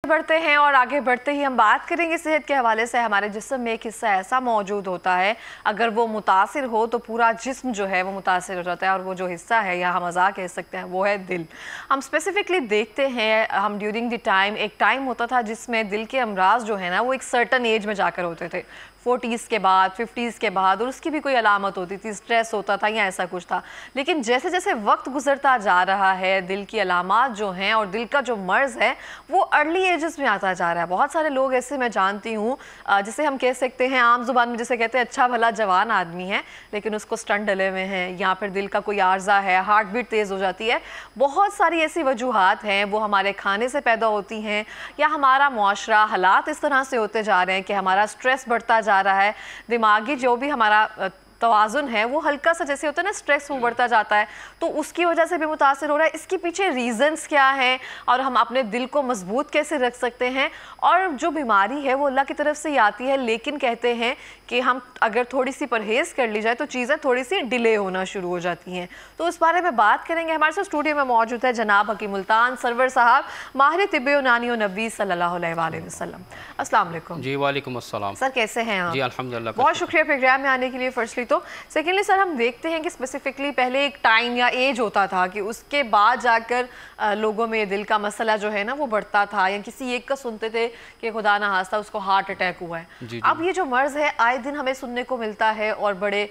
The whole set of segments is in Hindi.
बढ़ते हैं और आगे बढ़ते ही हम बात करेंगे सेहत के हवाले से। हमारे जिस्म में एक हिस्सा ऐसा मौजूद होता है, अगर वो मुतासिर हो तो पूरा जिस्म जो है वो मुतासिर हो जाता है, और वो जो हिस्सा है या हम अज़ा कह सकते हैं वो है दिल। हम स्पेसिफिकली देखते हैं, हम ड्यूरिंग द टाइम, एक टाइम होता था जिसमें दिल के अमराज जो है ना वो एक सर्टन एज में जाकर होते थे, 40s के बाद, 50s के बाद, और उसकी भी कोई अलामत होती थी, स्ट्रेस होता था या ऐसा कुछ था। लेकिन जैसे जैसे वक्त गुजरता जा रहा है, दिल की अलामात जो हैं और दिल का जो मर्ज़ है वो अर्ली एजेस में आता जा रहा है। बहुत सारे लोग ऐसे मैं जानती हूँ जिसे हम कह सकते हैं आम जुबान में जिसे कहते हैं अच्छा भला जवान आदमी है, लेकिन उसको स्टंट डले हुए हैं या फिर दिल का कोई आर्जा है, हार्ट बीट तेज़ हो जाती है। बहुत सारी ऐसी वजूहात हैं, वो हमारे खाने से पैदा होती हैं या हमारा मुआशरा हालात इस तरह से होते जा रहे हैं कि हमारा स्ट्रेस बढ़ता जा रहा है, दिमागी जो भी हमारा तवाज़ुन है वो हल्का सा जैसे होता है ना स्ट्रेस वो बढ़ता जाता है, तो उसकी वजह से भी मुतासिर हो रहा है। इसके पीछे रीज़न्स क्या हैं और हम अपने दिल को मजबूत कैसे रख सकते हैं? और जो बीमारी है वो अल्लाह की तरफ से ही आती है, लेकिन कहते हैं कि हम अगर थोड़ी सी परहेज़ कर ली जाए तो चीज़ें थोड़ी सी डिले होना शुरू हो जाती हैं। तो इस बारे में बात करेंगे। हमारे साथ स्टूडियो में मौजूद है जनाब हकीम मुल्तान सरवर साहब, माहिर तिब्बे यूनानी नबी सल्लल्लाहु अलैहि वसल्लम। अस्सलाम वालेकुम। जी वालेकुम अस्सलाम। सर कैसे हैं आप? जी अल्हम्दुलिल्लाह, बहुत शुक्रिया प्रोग्राम में आने के लिए फर्स्टली तो। सेकेंडली सर, हम देखते हैं कि स्पेसिफिकली पहले एक टाइम या एज होता था कि उसके बाद जाकर लोगों में दिल का मसला जो है ना वो बढ़ता था, या किसी एक का सुनते थे कि खुदा ना खास्ता उसको हार्ट अटैक हुआ है। अब ये जो मर्ज़ है आए दिन हमें सुनने को मिलता है, और बड़े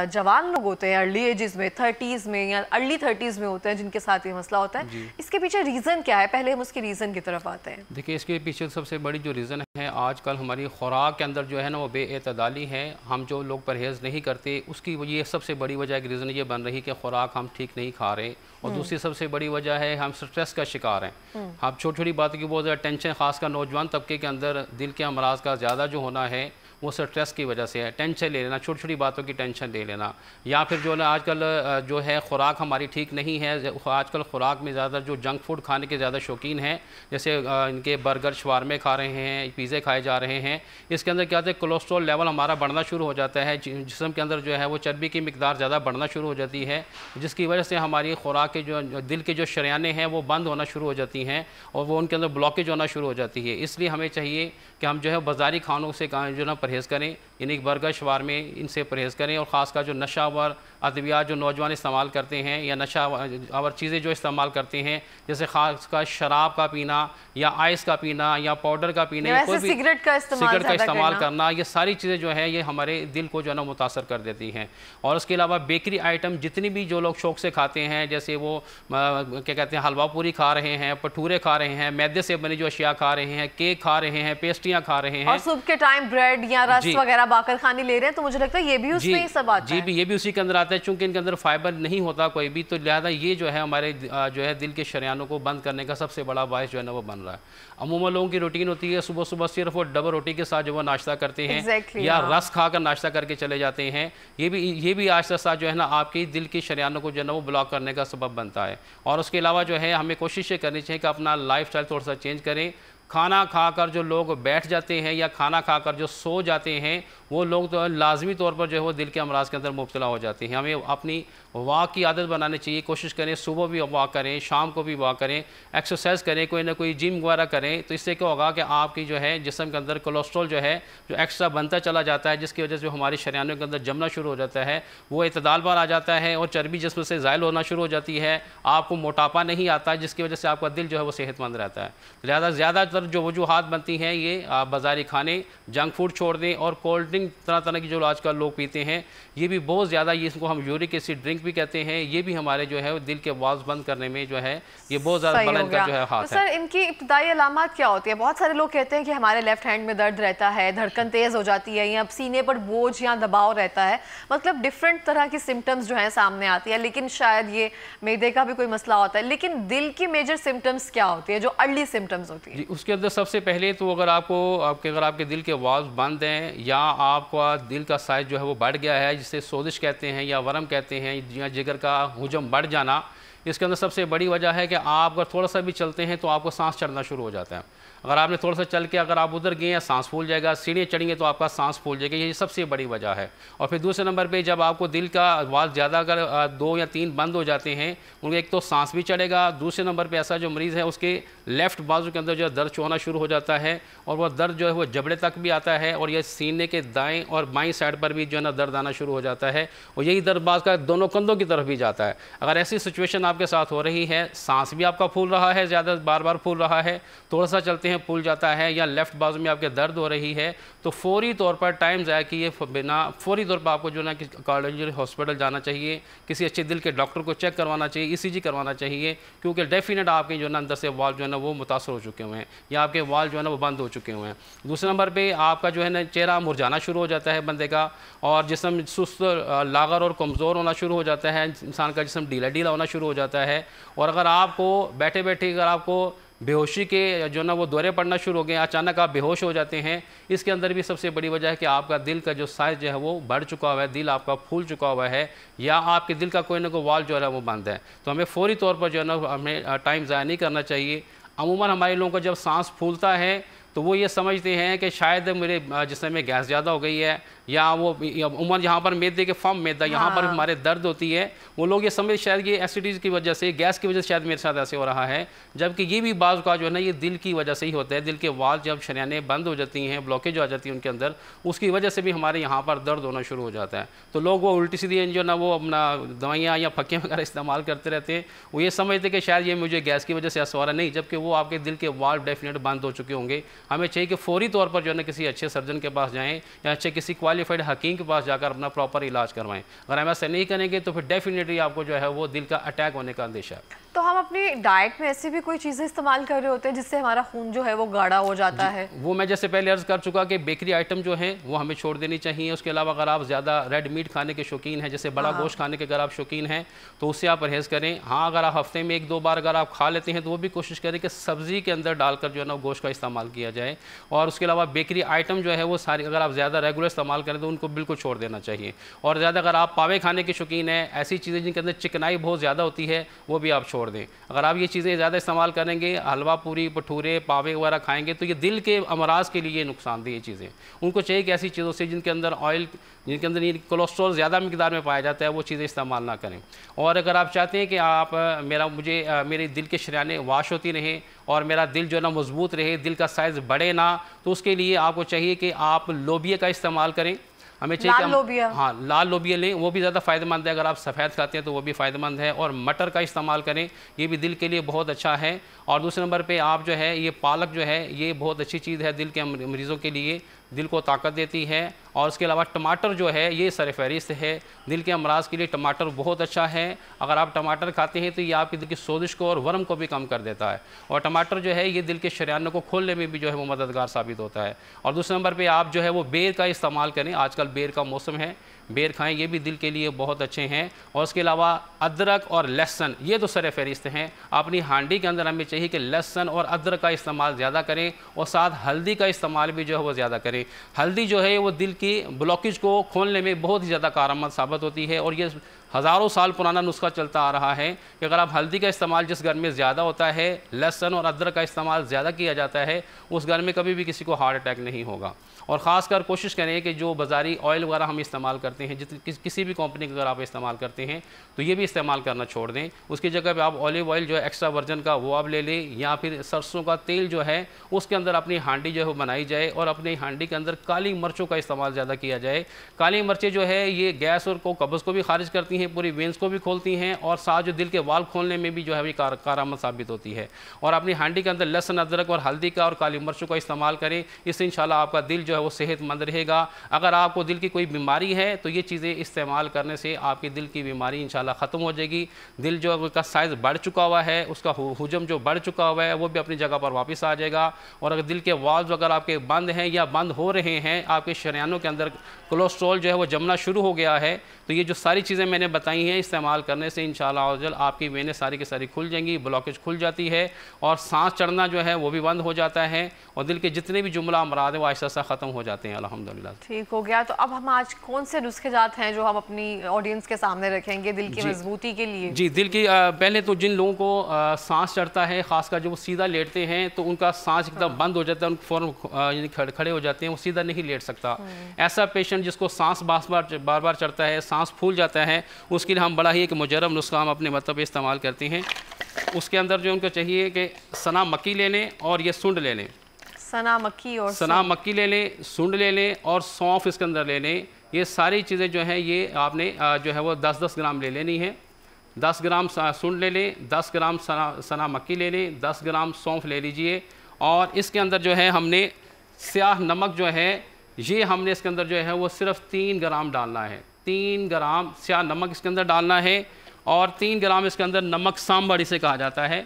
जवान लोग होते हैं अर्ली एजेस में, 30s में या अर्ली 30s में होते हैं जिनके साथ ये मसला होता है। इसके पीछे रीज़न क्या है? पहले हम उसकी रीज़न की तरफ आते हैं। देखिए, इसके पीछे सबसे बड़ी जो रीज़न है आजकल हमारी खुराक के अंदर जो है ना वो बेएतदाली है। हम जो लोग परहेज़ नहीं करते उसकी ये सबसे बड़ी वजह एक रीज़न ये बन रही कि खुराक हम ठीक नहीं खा रहे, और दूसरी सबसे बड़ी वजह है हम स्ट्रेस का शिकार हैं। हम छोटी छोटी बातों की बहुत ज़्यादा टेंशन, खासकर नौजवान तबके के अंदर दिल के अमराज का ज़्यादा जो होना है वो स्ट्रेस की वजह से है। टेंशन ले लेना, छोटी छोटी बातों की टेंशन ले लेना, या फिर जो ना आजकल जो है खुराक हमारी ठीक नहीं है। आजकल खुराक में ज़्यादा जो जंक फूड खाने के ज़्यादा शौकीन हैं, जैसे इनके बर्गर शवारमे खा रहे हैं, पिज़्ज़े खाए जा रहे हैं। इसके अंदर क्या होता है, कोलेस्ट्रॉल लेवल हमारा बढ़ना शुरू हो जाता है, जिस्म के अंदर जो है वो चर्बी की मिकदार ज़्यादा बढ़ना शुरू हो जाती है, जिसकी वजह से हमारी खुराक के जो दिल के जो शरियानें हैं वो बंद होना शुरू हो जाती हैं और वो उनके अंदर ब्लॉकेज होना शुरू हो जाती है। इसलिए हमें चाहिए कि हम जो है बाज़ारी खानों से जो ना परहेज़ करें, यानी बर्गर शवारमे इनसे परहेज़ करें, और ख़ासकर जो नशावर अद्वियात जो नौजवान इस्तेमाल करते हैं या नशावर चीज़ें जो इस्तेमाल करते हैं, जैसे ख़ासकर शराब का पीना या आइस का पीना या पाउडर का पीना या कोई भी सिगरेट का इस्तेमाल करना, ये सारी चीज़ें जो है ये हमारे दिल को जो है ना मुतासर कर देती हैं। और उसके अलावा बेकरी आइटम जितनी भी जो लोग शौक़ से खाते हैं, जैसे वो क्या कहते हैं हलवा पूरी खा रहे हैं, भटूरे खा रहे हैं, मैदे से बनी जो अशिया खा रहे हैं, केक खा रहे हैं, पेस्ट्रियाँ खा रहे हैं, और सुबह के टाइम ब्रेड या रस वगैरह बाकर खाने ले रहे हैं, तो मुझे लगता है ये भी उसमें ही सब आता है। जी, ये भी उसी के अंदर आता है, चूंकि इनके अंदर फाइबर नहीं होता कोई भी, तो लिहाजा ये जो है हमारे जो है दिल के शरियानों को बंद करने का सबसे बड़ा बायस जो है ना वो बन रहा है। अमूमन लोगों की रूटीन होती है सुबह सुबह सिर्फ वो डबल रोटी के साथ जो वो नाश्ता करते हैं या रस खाकर नाश्ता करके चले जाते हैं। ये भी आहिस्ता आहिस्ता जो है ना आपके दिल की शरियानों को जो है ना वो ब्लॉक करने का सबब बनता है। और उसके अलावा जो है हमें कोशिश ये करनी चाहिए कि अपना लाइफस्टाइल थोड़ा सा चेंज करें। खाना खाकर जो लोग बैठ जाते हैं या खाना खाकर जो सो जाते हैं, वो लोग तो लाजमी तौर पर जो है वो दिल के अमराज के अंदर मुब्तला हो जाते हैं। हमें अपनी वॉक की आदत बनानी चाहिए, कोशिश करें सुबह भी वॉक करें, शाम को भी वॉक करें, एक्सरसाइज करें, कोई ना कोई जिम वगैरह करें। तो इससे क्या होगा कि आपकी जो है जिस्म के अंदर कोलेस्ट्रॉल जो है जो एक्स्ट्रा बनता चला जाता है, जिसकी वजह से हमारी शरियानों के अंदर जमना शुरू हो जाता है, वो इतदाल पर आ जाता है और चर्बी जिस्म से ज़ायल होना शुरू हो जाती है। आपको मोटापा नहीं आता, जिसकी वजह से आपका दिल जो है वो सेहतमंद रहता है। लिहाजा ज़्यादातर जो वजूहात बनती हैं ये आप बाज़ारी खाने, जंक फूड छोड़ दें, और कोल्ड ड्रिंक तरह तरह की जो आजकल लोग पीते हैं ये भी बहुत ज़्यादा, ये इसको हम यूरिक एसिड ड्रिंक भी कहते हैं, ये भी हमारे जो है दिल के वाल्व बंद करने में जो है ये बहुत ज़्यादा बड़ा इनका जो है हाथ है। सर, इनकी इब्तदाई अलामत क्या होती है? बहुत सारे लोग कहते हैं कि हमारे लेफ्ट हैंड में दर्द रहता है, धड़कन तेज़ हो जाती है, या सीने पर बोझ या दबाव रहता है, मतलब डिफरेंट तरह की सिम्टम्स जो है सामने आती है। लेकिन शायद ये मैदे का भी कोई मसला होता है, लेकिन दिल की मेजर सिम्टम्स क्या होती है जो अर्ली सिम्टम्स होती है? उसके अंदर सबसे पहले तो अगर आपके दिल के वाल्व बंद हैं या आपका दिल का साइज जो है वो बढ़ गया है, जिसे सोजिश कहते हैं या वरम कहते हैं, या जिगर का हुजम बढ़ जाना, इसके अंदर सबसे बड़ी वजह है कि आप अगर थोड़ा सा भी चलते हैं तो आपको सांस चढ़ना शुरू हो जाता है। अगर आपने थोड़ा सा चल के अगर आप उधर गए हैं सांस फूल जाएगा, सीढ़ियाँ चढ़ेंगे तो आपका सांस फूल जाएगा, ये सबसे बड़ी वजह है। और फिर दूसरे नंबर पे जब आपको दिल का वाल्व ज़्यादा अगर 2 या 3 बंद हो जाते हैं, उनको एक तो सांस भी चढ़ेगा, दूसरे नंबर पे ऐसा जो मरीज़ है उसके लेफ़्ट बाजू के अंदर जो है दर्द होना शुरू हो जाता है और वह दर्द जो है वो जबड़े तक भी आता है और यह सीने के दाएँ और बाईं साइड पर भी जो है ना दर्द आना शुरू हो जाता है और यही दर्द बाज का दोनों कंधों की तरफ भी जाता है। अगर ऐसी सिचुएशन आपके साथ हो रही है, सांस भी आपका फूल रहा है, ज़्यादा बार बार फूल रहा है, थोड़ा सा चलते हैं फूल जाता है, या लेफ़्ट बाजू में आपके दर्द हो रही है, तो फौरी तौर पर टाइम ज़ाया कि ये बिना फौरी तौर पर आपको जो ना कि कार्डियोलॉजी हॉस्पिटल जाना चाहिए, किसी अच्छे दिल के डॉक्टर को चेक करवाना चाहिए, ECG करवाना चाहिए, क्योंकि डेफिनेट आपके जो ना अंदर से वाल्व जो है ना वो मुतासर हो चुके हुए हैं या आपके वाल्व जो है ना वो बंद हो चुके हुए हैं। दूसरे नंबर पे आपका जो है ना चेहरा मुरझाना शुरू हो जाता है बंदे का, और जिस्म सुस्त, लागर और कमज़ोर होना शुरू हो जाता है, इंसान का जिस्म ढीला ढीला होना शुरू हो जाता है। और अगर आपको बैठे बैठे अगर आपको बेहोशी के जो ना वो दौरे पड़ना शुरू हो गए, अचानक आप बेहोश हो जाते हैं, इसके अंदर भी सबसे बड़ी वजह है कि आपका दिल का जो साइज़ जो है वो बढ़ चुका हुआ है, दिल आपका फूल चुका हुआ है, या आपके दिल का कोई ना कोई वाल्व जो है वो बंद है। तो हमें फ़ौरी तौर पर जो है ना हमें टाइम ज़ाया नहीं करना चाहिए। अमूमन हमारे लोगों को जब सांस फूलता है तो वो ये समझते हैं कि शायद मेरे जिस्म में गैस ज़्यादा हो गई है, या वो उम्र यहाँ पर मैदे के फॉर्म मैदा यहाँ पर हमारे दर्द होती है, वो लोग ये समझ शायद ये एसिडिटी की वजह से, गैस की वजह से शायद मेरे साथ ऐसे हो रहा है, जबकि ये भी बाज़ का जो है ना ये दिल की वजह से ही होता है। दिल के वाल्व जब शरीयानें बंद हो जाती हैं, ब्लॉकेज आ जाती है उनके अंदर, उसकी वजह से भी हमारे यहाँ पर दर्द होना शुरू हो जाता है। तो लोग वो उल्टी सीधी जो ना वो अपना दवाइयाँ या फक्कियाँ वगैरह इस्तेमाल करते रहते हैं, वो ये समझते कि शायद ये मुझे गैस की वजह से ऐसा हो रहा नहीं, जबकि वो आपके दिल के वाल्व डेफिनेट बंद हो चुके होंगे। हमें चाहिए कि फ़ौरी तौर पर जो है ना किसी अच्छे सर्जन के पास जाएँ या अच्छे किसी क्वालिफाइड हकीम के पास जाकर अपना प्रॉपर इलाज करवाएं। अगर हम ऐसा नहीं करेंगे तो फिर डेफिनेटली आपको जो है वो दिल का अटैक होने का अंदेशा है। तो हम अपनी डाइट में ऐसी भी कोई चीज़ें इस्तेमाल कर रहे होते हैं जिससे हमारा खून जो है वो गाढ़ा हो जाता है? वो मैं जैसे पहले अर्ज़ कर चुका कि बेकरी आइटम जो है वो हमें छोड़ देनी चाहिए। उसके अलावा अगर आप ज़्यादा रेड मीट खाने के शौकीन हैं, जैसे बड़ा गोश्त खाने के अगर आप शौकीन हैं तो उससे आप परहेज़ करें। हाँ, अगर आप हफ्ते में 1-2 बार अगर आप खा लेते हैं तो वो भी कोशिश करें कि सब्ज़ी के अंदर डालकर जो है ना गोश्त का इस्तेमाल किया जाए। और उसके अलावा बेकरी आइटम जो है वो सारी अगर आप ज़्यादा रेगुलर इस्तेमाल करें तो उनको बिल्कुल छोड़ देना चाहिए। और ज़्यादा अगर आप पावे खाने के शौकीन हैं, ऐसी चीज़ें जिनके अंदर चिकनाई बहुत ज़्यादा होती है, वो भी आप छोड़ दें। अगर आप ये चीज़ें ज़्यादा इस्तेमाल करेंगे, हलवा पूरी भटूरे पावे वगैरह खाएंगे, तो ये दिल के अमराज के लिए नुकसानदेह ये चीज़ें। उनको चाहिए कि ऐसी चीज़ों से जिनके अंदर ऑयल, जिनके अंदर कोलेस्ट्रॉल ज़्यादा मिकदार में पाया जाता है, वो चीज़ें इस्तेमाल ना करें। और अगर आप चाहते हैं कि आप मेरे दिल के शरीयानें वाश होती रहें और मेरा दिल जो है ना मजबूत रहे, दिल का साइज़ बढ़े ना, तो उसके लिए आपको चाहिए कि आप लोबिया का इस्तेमाल करें। हमें चाहिए लाल लोबिया, हाँ, लाल लोबिया लें, वो भी ज़्यादा फ़ायदेमंद है। अगर आप सफ़ेद खाते हैं तो वो भी फ़ायदेमंद है। और मटर का इस्तेमाल करें, ये भी दिल के लिए बहुत अच्छा है। और दूसरे नंबर पे आप जो है ये पालक जो है ये बहुत अच्छी चीज़ है दिल के मरीज़ों के लिए, दिल को ताकत देती है। और उसके अलावा टमाटर जो है ये सरफहरिस्त है, दिल के अमराज के लिए टमाटर बहुत अच्छा है। अगर आप टमाटर खाते हैं तो ये आपके दिल की सोजिश को और वर्म को भी कम कर देता है। और टमाटर जो है ये दिल के शरीयानों को खोलने में भी जो है वो मददगार साबित होता है। और दूसरे नंबर पे आप जो है वो बेर का इस्तेमाल करें, आजकल बेर का मौसम है, बेर खाएं, ये भी दिल के लिए बहुत अच्छे हैं। और उसके अलावा अदरक और लहसुन ये तो सर फहरिस्त हैं। अपनी हांडी के अंदर हमें चाहिए कि लहसुन और अदरक का इस्तेमाल ज़्यादा करें और साथ हल्दी का इस्तेमाल भी जो है वो ज़्यादा करें। हल्दी जो है वो दिल की ब्लॉकेज को खोलने में बहुत ही ज़्यादा कारआमद साबित होती है। और ये हज़ारों साल पुराना नुस्खा चलता आ रहा है कि अगर आप हल्दी का इस्तेमाल जिस घर में ज़्यादा होता है, लहसुन और अदरक का इस्तेमाल ज़्यादा किया जाता है, उस घर में कभी भी किसी को हार्ट अटैक नहीं होगा। और ख़ासकर कोशिश करें कि जो बाज़ारी ऑयल वगैरह हम इस्तेमाल करते हैं, किसी भी कंपनी का अगर आप इस्तेमाल करते हैं तो ये भी इस्तेमाल करना छोड़ दें। उसकी जगह पे आप ऑलिव ऑयल जो है एक्स्ट्रा वर्जन का वो आप ले लें, या फिर सरसों का तेल जो है उसके अंदर अपनी हांडी जो है वो बनाई जाए और अपनी हांडी के अंदर काली मिर्चों का इस्तेमाल ज़्यादा किया जाए। काली मिर्चें जो है ये गैस और कब्ज़ को भी खारिज करती हैं, पूरी वेंस को भी खोलती हैं, और साथ जो दिल के वाल खोलने में भी जो है वो कारआमद साबित होती है। और अपनी हांडी के अंदर लहसुन, अदरक और हल्दी का और काली मिर्चों का इस्तेमाल करें, इससे इंशाल्लाह आपका दिल जो है वो सेहतमंद रहेगा। अगर आपको दिल की कोई बीमारी है तो ये चीज़ें इस्तेमाल करने से आपकी दिल की बीमारी इंशाल्लाह ख़त्म हो जाएगी। दिल जो उसका साइज़ बढ़ चुका हुआ है, उसका हुजम जो बढ़ चुका हुआ है वो भी अपनी जगह पर वापस आ जाएगा। और अगर दिल के वाल्व अगर आपके बंद हैं या बंद हो रहे हैं, आपके शरीयानों के अंदर कोलेस्ट्रॉल जो है वो जमना शुरू हो गया है, तो ये जो सारी चीज़ें मैंने मैंने बताई हैं इस्तेमाल करने से इंशाअल्लाह अज़्ज़ल आपकी वेनें सारी की सारी खुल जाएंगी, ब्लॉकेज खुल जाती है और सांस चढ़ना जो है वो भी बंद हो जाता है और दिल के जितने भी जुमला अमराद है वो आहिस्ता आहिस्ता ख़त्म हो जाते हैं अल्हम्दुलिल्लाह। ठीक हो गया। तो अब हम आज कौन से नुस्खे जात हैं जो हम अपनी ऑडियंस के सामने रखेंगे दिल की मजबूती के लिए? जी, दिल की पहले तो जिन लोगों को सांस चढ़ता है, खासकर जब वो सीधा लेटते हैं तो उनका सांस एकदम बंद हो जाता है, उनको फ़ौरन खड़े हो जाते हैं, वो सीधा नहीं लेट सकता। ऐसा पेशेंट जिसको सांस बार बार चढ़ता है, सांस फूल जाता है, उसके लिए हम बड़ा ही एक मुजरब नुस्खा हम अपने मतलब इस्तेमाल करते हैं। उसके अंदर जो उनको चाहिए कि सना मक्की ले लें और ये सूंड ले लें। सना मक्की ले लें, सूंड ले लें और सौंफ इसके अंदर ले लें। ये सारी चीज़ें जो हैं ये आपने जो है वो 10-10 ग्राम ले लेनी है। 10 ग्राम सूंड ले लें, 10 ग्राम सना मक्की ले लें, 10 ग्राम सौंफ ले लीजिए और इसके अंदर जो है हमने स्याह नमक जो है ये हमने इसके अंदर जो है वो सिर्फ 3 ग्राम डालना है। 3 ग्राम स्याह नमक इसके अंदर डालना है और 3 ग्राम इसके अंदर नमक सांभर इसे कहा जाता है।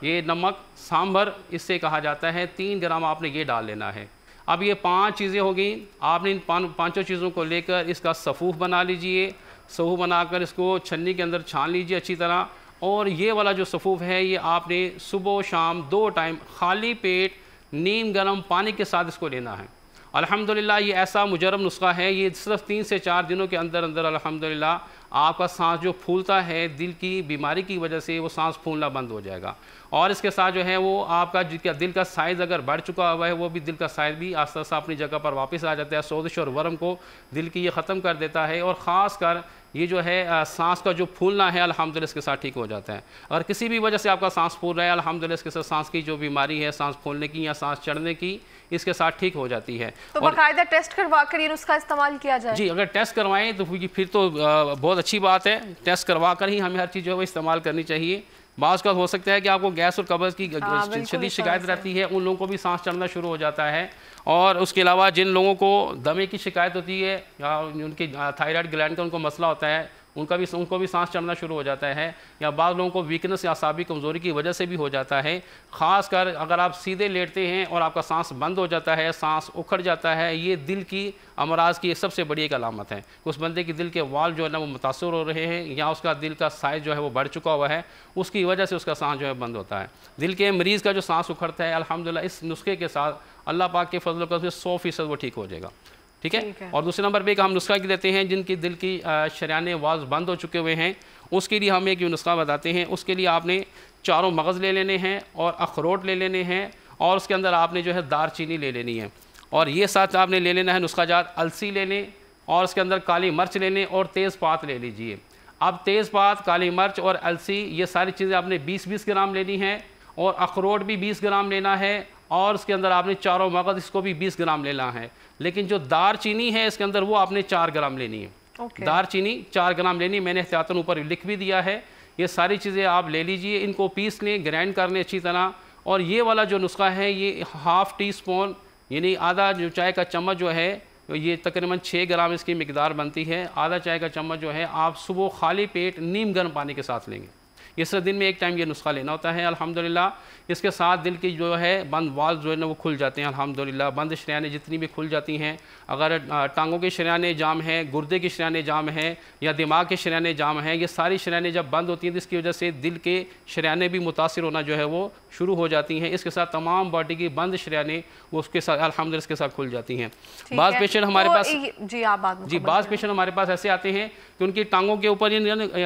ये नमक सांभर इससे कहा जाता है। 3 ग्राम आपने ये डाल लेना है। अब ये 5 चीज़ें हो गई। आपने इन पाँचों चीज़ों को लेकर इसका सफ़ूफ बना लीजिए। सफ़ूफ बनाकर इसको छन्नी के अंदर छान लीजिए अच्छी तरह और ये वाला जो सफ़ूफ है ये आपने सुबह शाम 2 टाइम खाली पेट नीम गर्म पानी के साथ इसको लेना है। अल्हम्दुलिल्लाह ये ऐसा मुजरब नुस्खा है, ये सिर्फ 3 से 4 दिनों के अंदर अंदर अल्हम्दुलिल्लाह आपका सांस जो फूलता है दिल की बीमारी की वजह से वो सांस फूलना बंद हो जाएगा। और इसके साथ जो है वो आपका दिल का साइज़ अगर बढ़ चुका हुआ है वो भी दिल का साइज़ भी आस्ता आस्ता अपनी जगह पर वापस आ जाता है। सोजिश और वर्म को दिल की ये ख़त्म कर देता है और ख़ास कर ये जो है सांस का जो फूलना है अल्हम्दुलिल्लाह इसके साथ ठीक हो जाता है। अगर किसी भी वजह से आपका सांस फूल रहा है अल्हम्दुलिल्लाह इसके साथ सांस की जो बीमारी है सांस फूलने की या सांस चढ़ने की इसके साथ ठीक हो जाती है। तो बाकायदा टेस्ट करवा कर ये नुस्खा इस्तेमाल किया जाए? जी, अगर टेस्ट करवाएं तो फिर तो बहुत अच्छी बात है। टेस्ट करवा कर ही हमें हर चीज़ जो है वो इस्तेमाल करनी चाहिए। बाज़ का हो सकता है कि आपको गैस और कब्ज़ की शदीद शिकायत रहती है, उन लोगों को भी सांस चढ़ना शुरू हो जाता है। और उसके अलावा जिन लोगों को दमे की शिकायत होती है या उनकी थायराइड ग्लैंड का उनको मसला होता है उनको भी सांस चढ़ना शुरू हो जाता है या बाद लोगों को वीकनेस या असाबी कमज़ोरी की वजह से भी हो जाता है। ख़ास कर अगर आप सीधे लेटते हैं और आपका सांस बंद हो जाता है, सांस उखड़ जाता है, ये दिल की अमराज की सबसे बड़ी एक अलामत है। उस बंदे के दिल के वाल जो है ना वो मुतासर हो रहे हैं या उसका दिल का साइज़ जो है वो बढ़ चुका हुआ है, उसकी वजह से उसका सांस जो है बंद होता है। दिल के मरीज़ का जो सांस उखड़ता है अल्हम्दुलिल्लाह इस नुस्खे के साथ अल्लाह पाक के फजल करम से 100% वो ठीक हो जाएगा। ठीक है। और दूसरे नंबर पे एक हम नुस्खा देते हैं जिनकी दिल की शरियाने वाज बंद हो चुके हुए हैं, उसके लिए हम एक नुस्खा बताते हैं। उसके लिए आपने 4 मगज़ ले लेने हैं और अखरोट ले लेने हैं और उसके अंदर आपने जो है दारचीनी ले लेनी है और ये साथ आपने ले लेना है नुस्खा जात अलसी ले लें और उसके अंदर काली मिर्च ले लें और तेज़पात ले लीजिए। अब तेज़पात, काली मिर्च और अलसी ये सारी चीज़ें आपने 20-20 ग्राम लेनी है और अखरोट भी 20 ग्राम लेना है और उसके अंदर आपने 4 मगज़ इसको भी 20 ग्राम लेना है। लेकिन जो दारचीनी है इसके अंदर वो आपने 4 ग्राम लेनी है। दारचीनी 4 ग्राम लेनी, मैंने एहतियातन ऊपर लिख भी दिया है। ये सारी चीज़ें आप ले लीजिए, इनको पीस लें, ग्राइंड कर लें अच्छी तरह। और ये वाला जो नुस्खा है ये ½ टी स्पून यानी आधा जो चाय का चम्मच जो है ये तकरीबन 6 ग्राम इसकी मिकदार बनती है। आधा चाय का चम्मच जो है आप सुबह खाली पेट नीम गर्म पानी के साथ लेंगे। ये सिर्फ दिन में 1 टाइम ये नुस्खा लेना होता है अल्हम्दुलिल्लाह। इसके साथ दिल की जो है बंद वाल जो है ना वो खुल जाते हैं अल्हम्दुलिल्लाह। बंद शरियाने जितनी भी खुल जाती हैं, अगर टांगों के शरियाने जाम हैं, गुर्दे के शरियाने जाम हैं या दिमाग के शरियाने जाम हैं, ये सारी शरियाने जब बंद होती हैं तो इसकी वजह से दिल के शरियाने भी मुतासिर होना जो है वो शुरू हो जाती हैं। इसके साथ तमाम बॉडी की बंद शरियाने वो उसके साथ अल्हम्दुलिल्लाह इसके साथ खुल जाती हैं। बाज़ पेशेंट हमारे पास बाज़ पेशेंट हमारे पास ऐसे आते हैं कि उनकी टांगों के ऊपर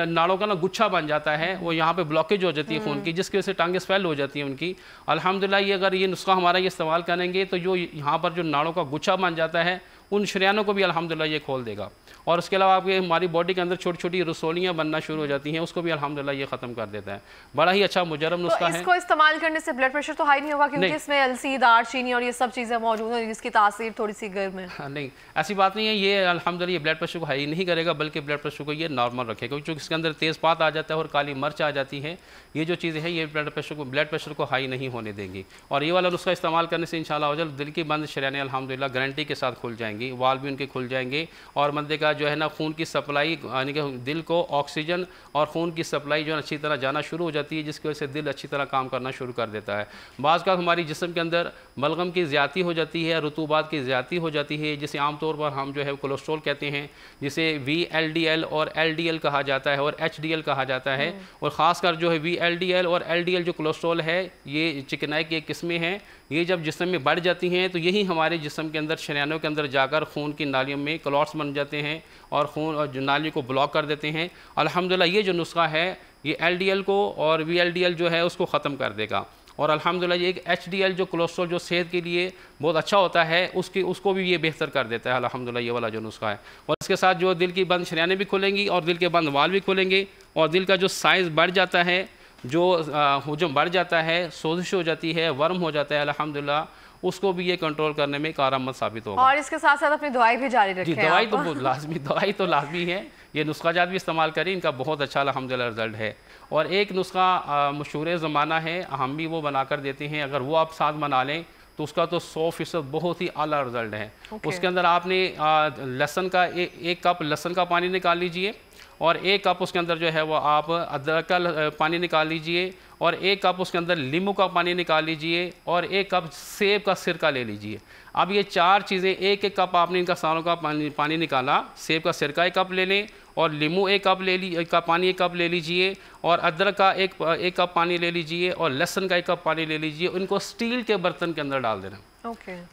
नाड़ों का ना गुच्छा बन जाता है, वो यहाँ पे ब्लॉकेज हो जाती है खून की, जिसकी वजह से टांगें स्वेल हो जाती हैं उनकी। अल्हम्दुलिल्लाह ये अगर ये नुस्खा हमारा ये इस्तेमाल करेंगे तो जो यहाँ पर जो नाड़ों का गुच्छा बन जाता है उन शरियानों को भी अल्हम्दुलिल्लाह ये खोल देगा। और उसके अलावा आपके हमारी बॉडी के अंदर छोटी छोटी रसोलियाँ बनना शुरू हो जाती हैं, उसको भी अल्हम्दुलिल्लाह ये ख़त्म कर देता है। बड़ा ही अच्छा मुजरब नुस्खा है। इसको इस्तेमाल करने से ब्लड प्रेशर तो हाई नहीं होगा क्योंकि इसमें अलसी, दारचीनी और ये सब चीज़ें मौजूद हैं जिसकी तासीर थोड़ी सी गर्म है? नहीं, ऐसी बात नहीं है। ये अल्हम्दुलिल्लाह ब्लड प्रेशर को हाई नहीं करेगा बल्कि ब्लड प्रेशर को ये नॉर्मल रखेगा, क्योंकि इसके अंदर तेज़पात आ जाता है और काली मिर्च आ जाती है। ये जो चीज़ें हैं ये ब्लड प्रेशर को हाई नहीं होने देंगी। और ये वाला नुस्खा इस्तेमाल करने से इंशाअल्लाह दिल की बंद शरियाने अल्हम्दुलिल्लाह गारंटी के साथ खुल जाएंगी। जाएंगी, वाल्व भी उनके खुल जाएंगे और बंदे का जो है ना खून की सप्लाई, यानी कि दिल को ऑक्सीजन और खून की सप्लाई जो है अच्छी तरह जाना शुरू हो जाती है, जिसकी वजह से दिल अच्छी तरह काम करना शुरू कर देता है। बाज़ का हमारी जिस्म के अंदर बलगम की ज़्यादती हो जाती है, रतूबात की ज़्यादती हो जाती है, जिसे आमतौर पर हम जो है कोलेस्ट्रॉल कहते हैं, जिसे VLDL और LDL कहा जाता है और HDL कहा जाता है। और ख़ासकर जो है VLDL और LDL जो कोलेस्ट्रॉल है, ये चिकनाई की एक किस्में हैं। ये जब जिस्म में बढ़ जाती हैं तो यही हमारे जिस्म के अंदर शरीयानों के अंदर जाकर खून की नालियों में क्लॉट्स बन जाते हैं और खून और नालियों को ब्लॉक कर देते हैं। अल्हम्दुलिल्लाह ये जो नुस्खा है ये LDL को और VLDL जो है उसको ख़त्म कर देगा। और अल्हम्दुलिल्लाह ये एक HDL जो कोलेस्ट्रॉल जो सेहत के लिए बहुत अच्छा होता है, उसको भी ये बेहतर कर देता है अल्हम्दुलिल्लाह ये वाला जो नुस्खा है। और इसके साथ जो दिल की बंद शरीयानें भी खुलेंगी और दिल के बंद वाल्व भी खुलेंगे और दिल का जो साइज़ बढ़ जाता है, जो हुजम बढ़ जाता है, सोजिश हो जाती है, वर्म हो जाता है, अल्हम्दुलिल्लाह उसको भी ये कंट्रोल करने में कारआमद साबित होगा। और इसके साथ साथ अपनी दवाई भी जारी रखें। जी दवाई तो लाजमी है, ये नुस्खा जात भी इस्तेमाल करें, इनका बहुत अच्छा अल्हम्दुलिल्लाह रिजल्ट है। और एक नुस्खा मशहूर ज़माना है, हम भी वो बना कर देते हैं, अगर वो आप साथ बना लें तो उसका तो 100% बहुत ही आला रिजल्ट है। उसके अंदर आपने लहसुन का एक कप लहसुन का पानी निकाल लीजिए और एक कप उसके अंदर जो है वो आप अदरक का पानी निकाल लीजिए और एक कप उसके अंदर नींबू का पानी निकाल लीजिए और एक कप सेब का सिरका ले लीजिए। अब ये चार चीज़ें, एक एक कप आपने इनका सारों का पानी निकाला, सेब का सिरका एक कप ले लें और नींबू एक कप ले ली पानी एक कप ले लीजिए और अदरक का एक कप पानी ले लीजिए और लहसुन का एक कप पानी ले लीजिए। इनको स्टील के बर्तन के अंदर डाल देना।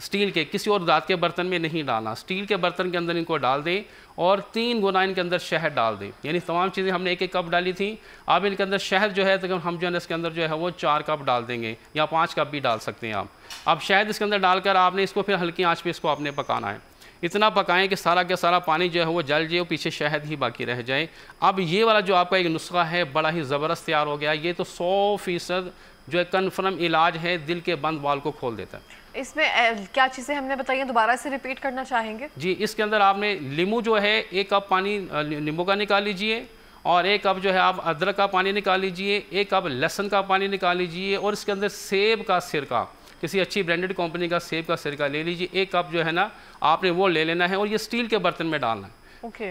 स्टील के, किसी और धात के बर्तन में नहीं डालना, स्टील के बर्तन के अंदर इनको डाल दें और 3 गुना इनके अंदर शहद डाल दें। यानी तमाम चीज़ें हमने एक एक कप डाली थी, अब इनके अंदर शहद जो है तो हम जो है इसके अंदर जो है वो 4 कप डाल देंगे या 5 कप भी डाल सकते हैं आप। अब शहद इसके अंदर डालकर आपने इसको फिर हल्की आंच पे इसको आपने पकाना है। इतना पकाएं कि सारा का सारा पानी जो है वो जल जाए, पीछे शहद ही बाकी रह जाए। अब ये वाला जो आपका एक नुस्खा है बड़ा ही ज़बरदस्त तैयार हो गया। ये तो 100% जो है कन्फर्म इलाज है, दिल के बंद वाल को खोल देता है। इसमें क्या चीज़ें हमने बताई, दोबारा से रिपीट करना चाहेंगे? जी, इसके अंदर आपने नींबू जो है 1 कप पानी नींबू का निकाल लीजिए और 1 कप जो है आप अदरक का पानी निकाल लीजिए, 1 कप लहसुन का पानी निकाल लीजिए और इसके अंदर सेब का सिरका, किसी अच्छी ब्रांडेड कंपनी का सेब का सिरका ले लीजिए। 1 कप जो है ना आपने वो ले लेना है और ये स्टील के बर्तन में डालना है।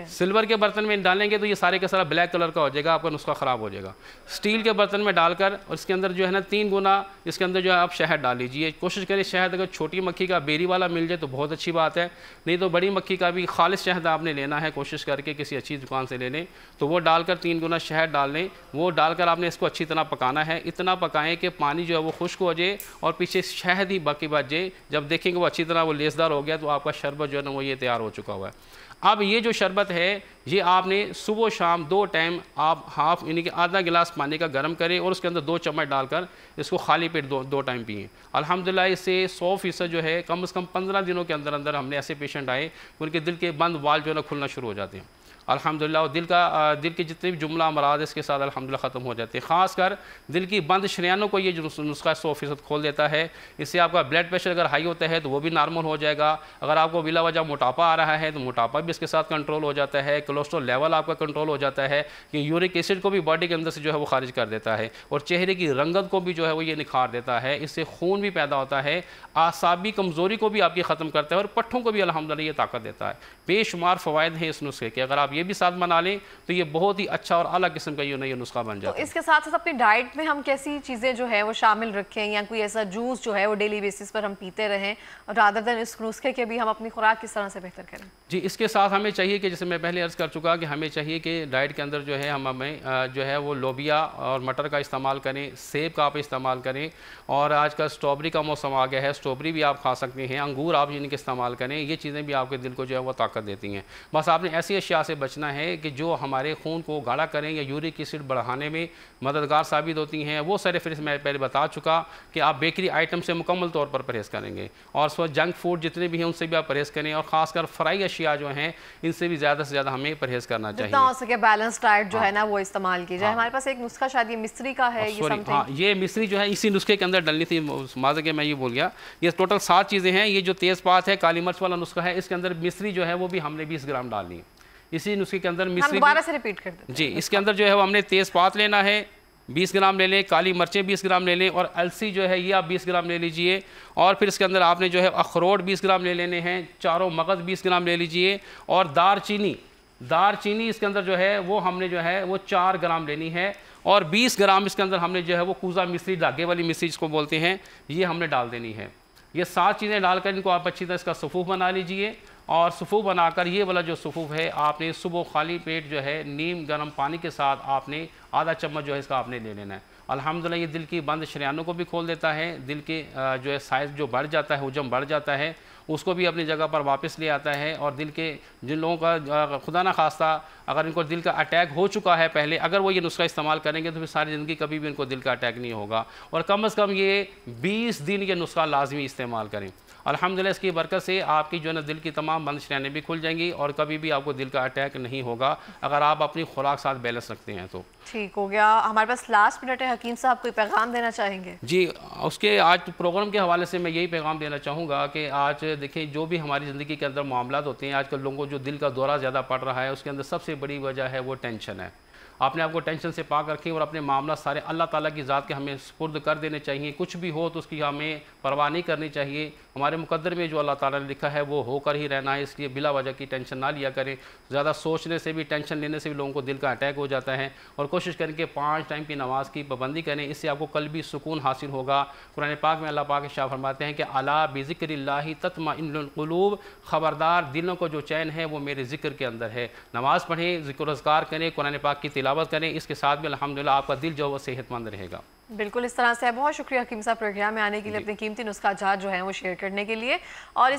सिल्वर के बर्तन में डालेंगे तो ये सारे का सारा ब्लैक कलर का हो जाएगा, आपका नुस्खा ख़राब हो जाएगा। स्टील के बर्तन में डालकर और इसके अंदर जो है ना 3 गुना इसके अंदर जो है आप शहद डाल लीजिए। कोशिश करें शहद अगर छोटी मक्खी का बेरी वाला मिल जाए तो बहुत अच्छी बात है, नहीं तो बड़ी मक्खी का भी खालिश शहद आपने लेना है, कोशिश करके किसी अच्छी दुकान से ले लें। तो वो डालकर 3 गुना शहद डाल लें, वो डालकर आपने इसको अच्छी तरह पकाना है। इतना पकाएं कि पानी जो है वो खुश्क हो जाए और पीछे शहद ही बाकी बच जाए। जब देखेंगे वो अच्छी तरह वो लेसदार हो गया तो आपका शरबत जो है ना वो ये तैयार हो चुका हुआ है। अब ये जो शरबत है ये आपने सुबह शाम 2 टाइम आप हाफ यानी कि आधा गिलास पानी का गर्म करें और उसके अंदर 2 चम्मच डालकर इसको खाली पेट 2 टाइम पिएँ। अल्हम्दुलिल्लाह इससे 100% जो है कम से कम 15 दिनों के अंदर अंदर हमने ऐसे पेशेंट आए उनके दिल के बंद वाल जो है ना खुलना शुरू हो जाते हैं अल्हम्दुलिल्लाह। और दिल के जितने भी जुमला अमराज इसके साथ अल्हम्दुलिल्लाह ख़त्म हो जाते हैं। ख़ासकर दिल की बंद शरीयानों को ये जो नुस्खा 100% खोल देता है। इससे आपका ब्लड प्रेशर अगर हाई होता है तो वो भी नॉर्मल हो जाएगा। अगर आपको बिला वजह मोटापा आ रहा है तो मोटापा भी इसके साथ कंट्रोल हो जाता है। कोलेस्ट्रॉल लेवल आपका कंट्रोल हो जाता है कि यूरिक एसिड को भी बॉडी के अंदर से जो है वो खारिज कर देता है और चेहरे की रंगत को भी जो है वो ये निखार देता है। इससे खून भी पैदा होता है, आसाबी कमज़ोरी को भी आपकी ख़त्म करता है और पट्ठों को भी अल्हम्दुलिल्लाह ये ताकत देता है। बेशुमार फ़वाइद हैं इस नुस्खे के, अगर आप ये भी साथ बना लें तो ये बहुत ही अच्छा और अलग किस्म का ये नुस्खा बन जाता है। तो इसके साथ साथ अपनी डाइट में हम कैसी चीज़ें जो है वो शामिल रखें या कोई ऐसा जूस जो है वो डेली बेसिस पर हम पीते रहें और रादर देन इस नुस्खे के भी हम अपनी खुराक किस तरह से बेहतर करें? जी, इसके साथ हमें चाहिए कि जैसे मैं पहले अर्ज़ कर चुका कि हमें चाहिए कि डाइट के अंदर जो है हमें जो है वो लोबिया और मटर का इस्तेमाल करें, सेब का आप इस्तेमाल करें और आजकल स्ट्रॉबेरी का मौसम आ गया है, स्ट्रॉबेरी भी आप खा सकते हैं, अंगूर आप इनके इस्तेमाल करें। ये चीज़ें भी आपके दिल को जो है वो ताकत देती हैं। बस आपने ऐसी अशिया से बचना है कि जो हमारे खून को गाढ़ा करें या यूरिक एसिड बढ़ाने में मददगार साबित होती हैं। वो सारे फिर मैं पहले बता चुका कि आप बेकरी आइटम से मुकम्मल तौर पर परहेज़ करेंगे और सो जंक फूड जितने भी हैं उनसे भी आप परहेज़ करें और ख़ासकर फ्राई अशिया जो हैं इनसे भी ज़्यादा से ज़्यादा हमें परहेज़ करना चाहिए। जितना हो सके बैलेंस डाइट जो है ना वो इस्तेमाल की जाए। हमारे पास एक नुस्खा शायद ये मिस्री का है, ये मिस्री जो है इसी नुस्खे के अंदर डलनी थी, माज़े के मैं ये बोल गया। ये टोटल 7 चीज़ें हैं। ये जो तेज़पात है, काली मिर्च वाला नुस्खा है, इसके अंदर मिस्री जो है वो भी हमने 20 ग्राम डालनी है। इसी नुस्खे के अंदर मिस्री दोबारा से रिपीट कर दें। जी, इसके अंदर जो है वो हमने तेज़पात लेना है 20 ग्राम ले लें, काली मिर्चें 20 ग्राम ले लें, और अलसी जो है ये आप 20 ग्राम ले लीजिए। और फिर इसके अंदर आपने जो है अखरोट 20 ग्राम ले लेने हैं, चारों मगज़ 20 ग्राम ले लीजिए, और दारचीनी इसके अंदर जो है वो हमने जो है वो 4 ग्राम लेनी है, और 20 ग्राम इसके अंदर हमने जो है वो कूजा मिश्री, धागे वाली मिश्री जिसको बोलते हैं, ये हमने डाल देनी है। ये 7 चीज़ें डालकर इनको आप अच्छी तरह इसका सफ़ूफ बना लीजिए, और सफ़ूफ बनाकर ये वाला जो सफ़ूफ है आपने सुबह खाली पेट जो है नीम गर्म पानी के साथ आपने आधा चम्मच जो है इसका आपने ले लेना है। अल्हम्दुलिल्लाह ये दिल की बंद शरियानों को भी खोल देता है, दिल के जो है साइज़ जो बढ़ जाता है, हुजम बढ़ जाता है, उसको भी अपनी जगह पर वापस ले आता है। और दिल के जिन लोगों का खुदा ना खास्ता अगर इनको दिल का अटैक हो चुका है पहले, अगर वो ये नुस्खा इस्तेमाल करेंगे तो फिर सारी ज़िंदगी कभी भी इनको दिल का अटैक नहीं होगा। और कम से कम ये 20 दिन ये नुस्खा लाजमी इस्तेमाल करें। अल्हम्दुलिल्लाह इसकी बरकत से आपकी जो है ना दिल की तमाम बंद शरियानें भी खुल जाएंगी, और कभी भी आपको दिल का अटैक नहीं होगा अगर आप अपनी खुराक साथ बैलेंस रखते हैं तो। ठीक हो गया। हमारे पास लास्ट मिनट है, हकीम साहब कोई पैगाम देना चाहेंगे? जी, उसके आज प्रोग्राम के हवाले से मैं यही पैगाम देना चाहूँगा कि आज देखिए जो भी हमारी ज़िंदगी के अंदर मामलात होते हैं, आजकल लोगों को जो दिल का दौरा ज़्यादा पड़ रहा है, उसके अंदर सबसे बड़ी वजह है वो टेंशन है। आपने आपको टेंशन से पाक रखें और अपने मामला सारे अल्लाह ताला की ज़ात के हमें सुपुर्द कर देने चाहिए। कुछ भी हो तो उसकी हमें परवाह नहीं करनी चाहिए। हमारे मुकद्दर में जो अल्लाह ताला ने लिखा है वो होकर ही रहना है, इसलिए बिला वजह की टेंशन ना लिया करें। ज़्यादा सोचने से भी, टेंशन लेने से भी लोगों को दिल का अटैक हो जाता है। और कोशिश करें कि 5 टाइम की नमाज की पाबंदी करें, इससे आपको कल्बी सुकून हासिल होगा। कुरान पाक में अल्लाह पाक इरशाद फरमाते हैं कि अला बिज़िक्रिल्लाहि तत्मइन्नुल क़ुलूब, ख़बरदार दिलों को जो चैन है वो मेरे ज़िक्र के अंदर है। नमाज़ पढ़ें, ज़िक्र अज़कार करें, कुरान पाक की तिलावत करें, इसके साथ भी अल्हम्दुलिल्लाह आपका दिल जो है वो सेहतमंद रहेगा। बिल्कुल इस तरह से है। बहुत शुक्रिया हकीम साहब प्रोग्राम में आने के लिए, अपने कीमती नुस्खा जात जो है वो शेयर करने के लिए। और